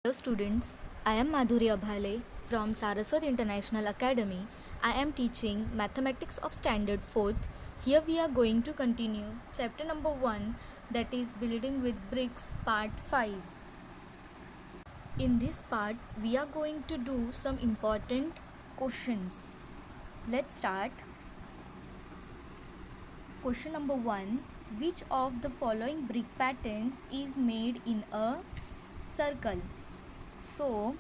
Hello students, I am Madhuri Abhale from Saraswat International Academy. I am teaching Mathematics of Standard 4th. Here we are going to continue chapter number 1, that is Building with Bricks part 5. In this part we are going to do some important questions. Let's start. Question number 1. Which of the following brick patterns is made in a circle? So,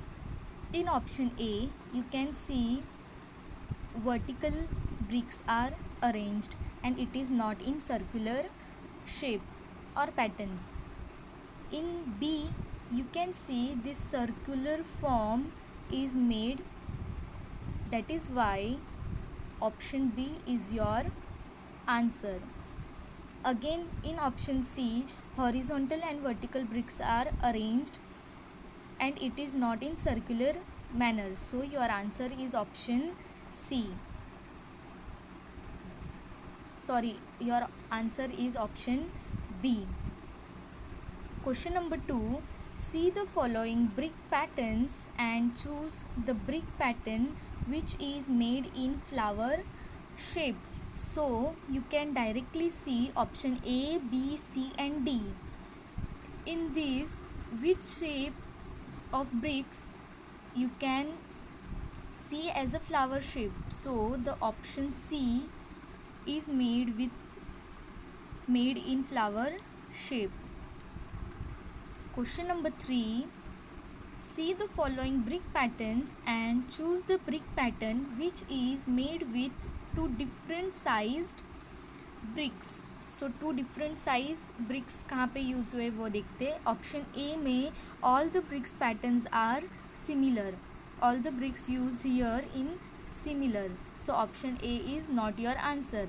in option A, you can see vertical bricks are arranged and it is not in circular shape or pattern. In B, you can see this circular form is made. That is why option B is your answer. Again, in option C, horizontal and vertical bricks are arranged and it is not in circular manner. So your answer is option C. Your answer is option B. Question number 2. See the following brick patterns and choose the brick pattern which is made in flower shape. So you can directly see option A, B, C and D. In this, which shape of bricks you can see as a flower shape? So the option C is made in flower shape. Question number 3. See the following brick patterns and choose the brick pattern which is made with two different sized bricks. So two different size bricks कहाँ पे use हुए वो देखते. Option A में all the bricks patterns are similar. All the bricks used here in similar. So option A is not your answer.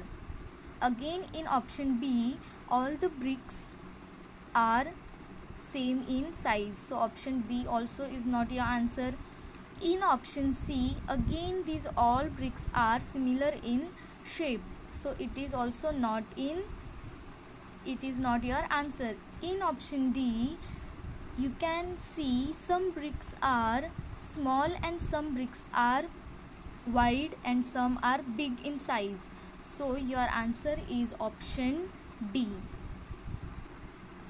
Again in option B, all the bricks are same in size. So option B also is not your answer. In option C, again these all bricks are similar in shape. So it is also not your answer. In option D, you can see some bricks are small and some bricks are wide and some are big in size. So your answer is option D.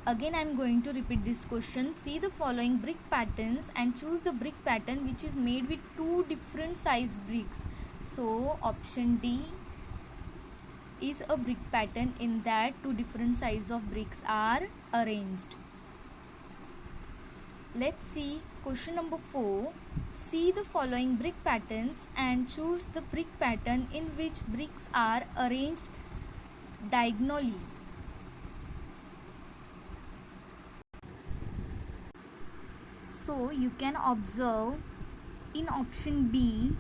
Again I am going to repeat this question. See the following brick patterns and choose the brick pattern which is made with two different size bricks. So option D is a brick pattern in that two different size of bricks are arranged. Let's see question number 4. See the following brick patterns and choose the brick pattern in which bricks are arranged diagonally. So you can observe in option B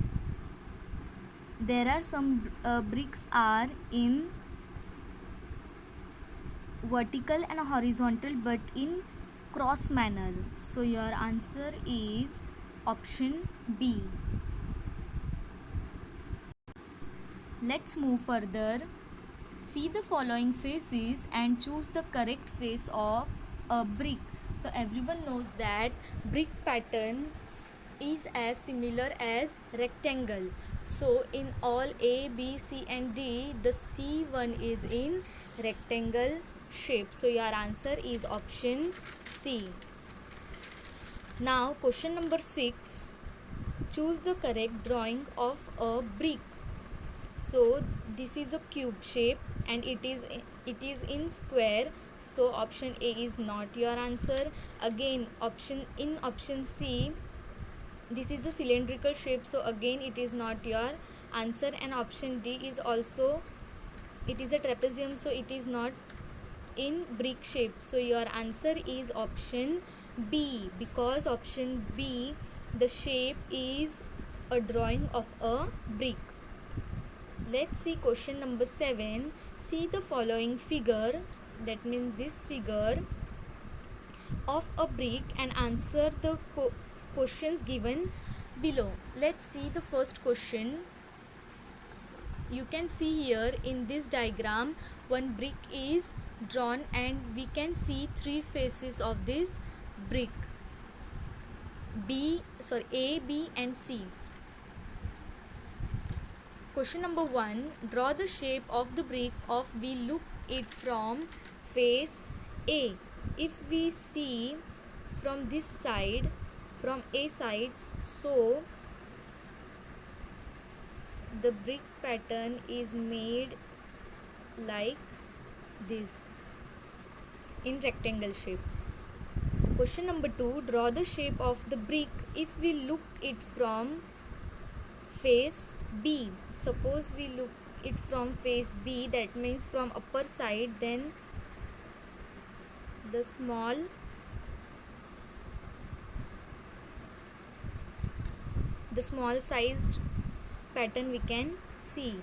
there are some bricks are in vertical and horizontal but in cross manner. So your answer is option B. Let's move further. See the following faces and choose the correct face of a brick. So everyone knows that brick pattern is as similar as rectangle. So in all A, B, C and D, the C one is in rectangle shape. So your answer is option C. Now question number 6. Choose the correct drawing of a brick. So this is a cube shape and it is in square. So option A is not your answer. Again in option C, this is a cylindrical shape, so again it is not your answer. And option D is also, it is a trapezium, so it is not in brick shape. So your answer is option B, because option B, the shape is a drawing of a brick. Let's see question number 7. See the following figure, that means this figure of a brick, and answer the questions given below. Let's see the first question. You can see here in this diagram one brick is drawn and we can see three faces of this brick. A, B and C. Question number 1. Draw the shape of the brick of we look it from face A. If we see from this side, from A side, so the brick pattern is made like this in rectangle shape. Question number 2. Draw the shape of the brick if we look it from face B. Suppose we look it from face B, that means from upper side, then the small sized pattern we can see.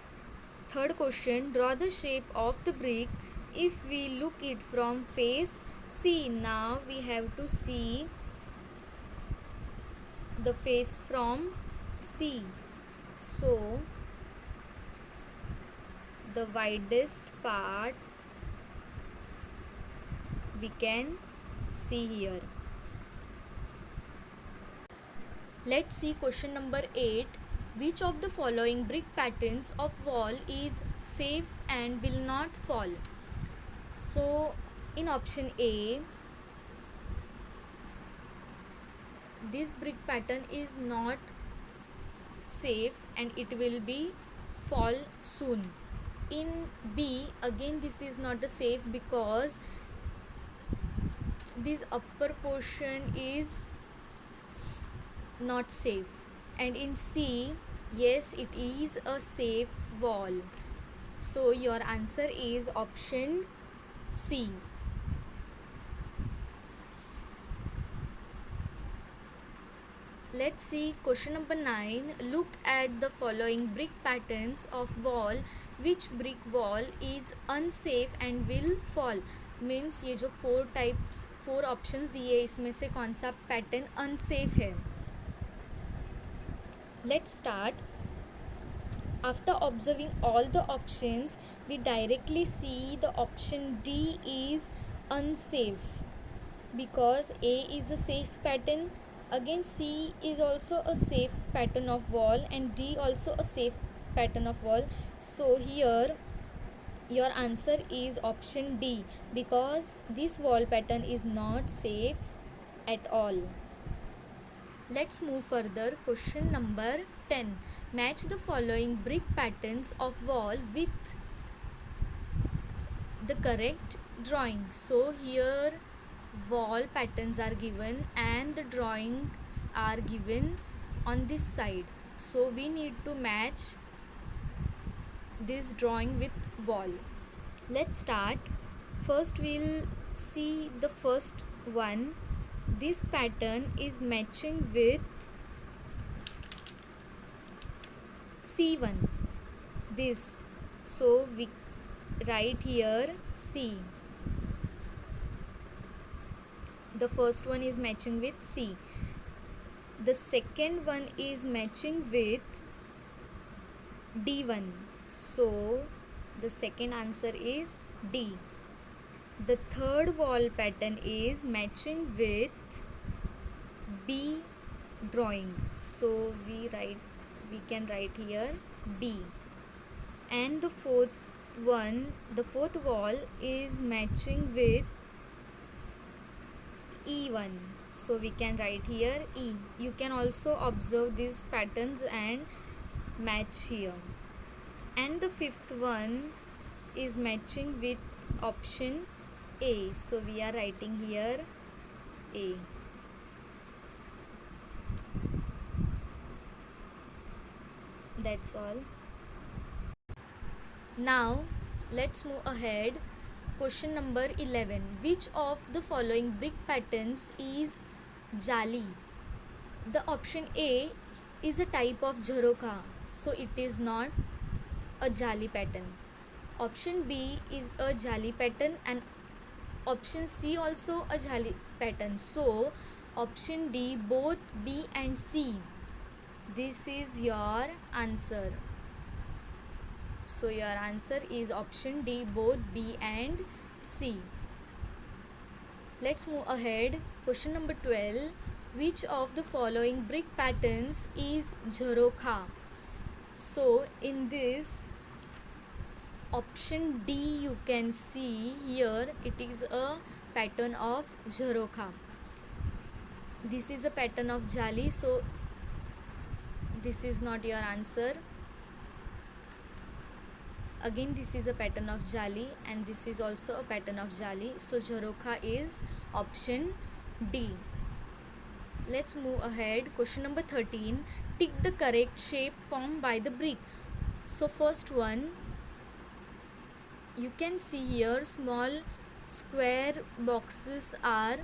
Third question. Draw the shape of the brick if we look it from face C. Now we have to see the face from C. So the widest part we can see here. Let's see question number 8. Which of the following brick patterns of wall is safe and will not fall? So in option A, this brick pattern is not safe and it will be fall soon. In B, again this is not a safe because this upper portion is not safe. And in C, yes, it is a safe wall. So your answer is option C. Let's see question number 9. Look at the following brick patterns of wall. Which brick wall is unsafe and will fall? Means ये जो 4 options दिए इसमें से कौन सा pattern unsafe है? Let's start. After observing all the options, we directly see the option D is unsafe because A is a safe pattern. Again, C is also a safe pattern of wall and D also a safe pattern of wall. So here your answer is option D because this wall pattern is not safe at all. Let's move further. Question number 10. Match the following brick patterns of wall with the correct drawing. So here wall patterns are given and the drawings are given on this side. So we need to match this drawing with wall. Let's start. First we'll see the first one. This pattern is matching with C1. This. So we write here C. The first one is matching with C. The second one is matching with D1. So the second answer is D. The third wall pattern is matching with B drawing. So we can write here B. And the fourth wall is matching with E1. So we can write here E. You can also observe these patterns and match here. And the fifth one is matching with option A. So we are writing here A. That's all. Now let's move ahead. Question number 11. Which of the following brick patterns is jali? The option A is a type of jharoka, so it is not a jali pattern. Option B is a jali pattern and option C also a jali pattern. So option D, both B and C. This is your answer. So your answer is option D, both B and C. Let's move ahead. Question number 12. Which of the following brick patterns is jharokha? So in this option D you can see here, it is a pattern of jharokha. This is a pattern of jali, so this is not your answer. Again this is a pattern of jali and this is also a pattern of jali, so jharokha is option D. Let's move ahead. Question number 13. Tick the correct shape formed by the brick. So first one, you can see here small square boxes are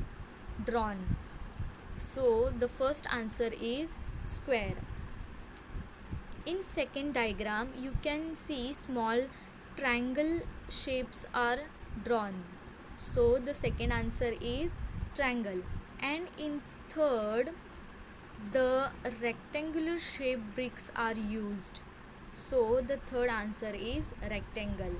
drawn. So the first answer is square. In second diagram, you can see small triangle shapes are drawn. So the second answer is triangle. And in third, the rectangular shaped bricks are used. So the third answer is rectangle.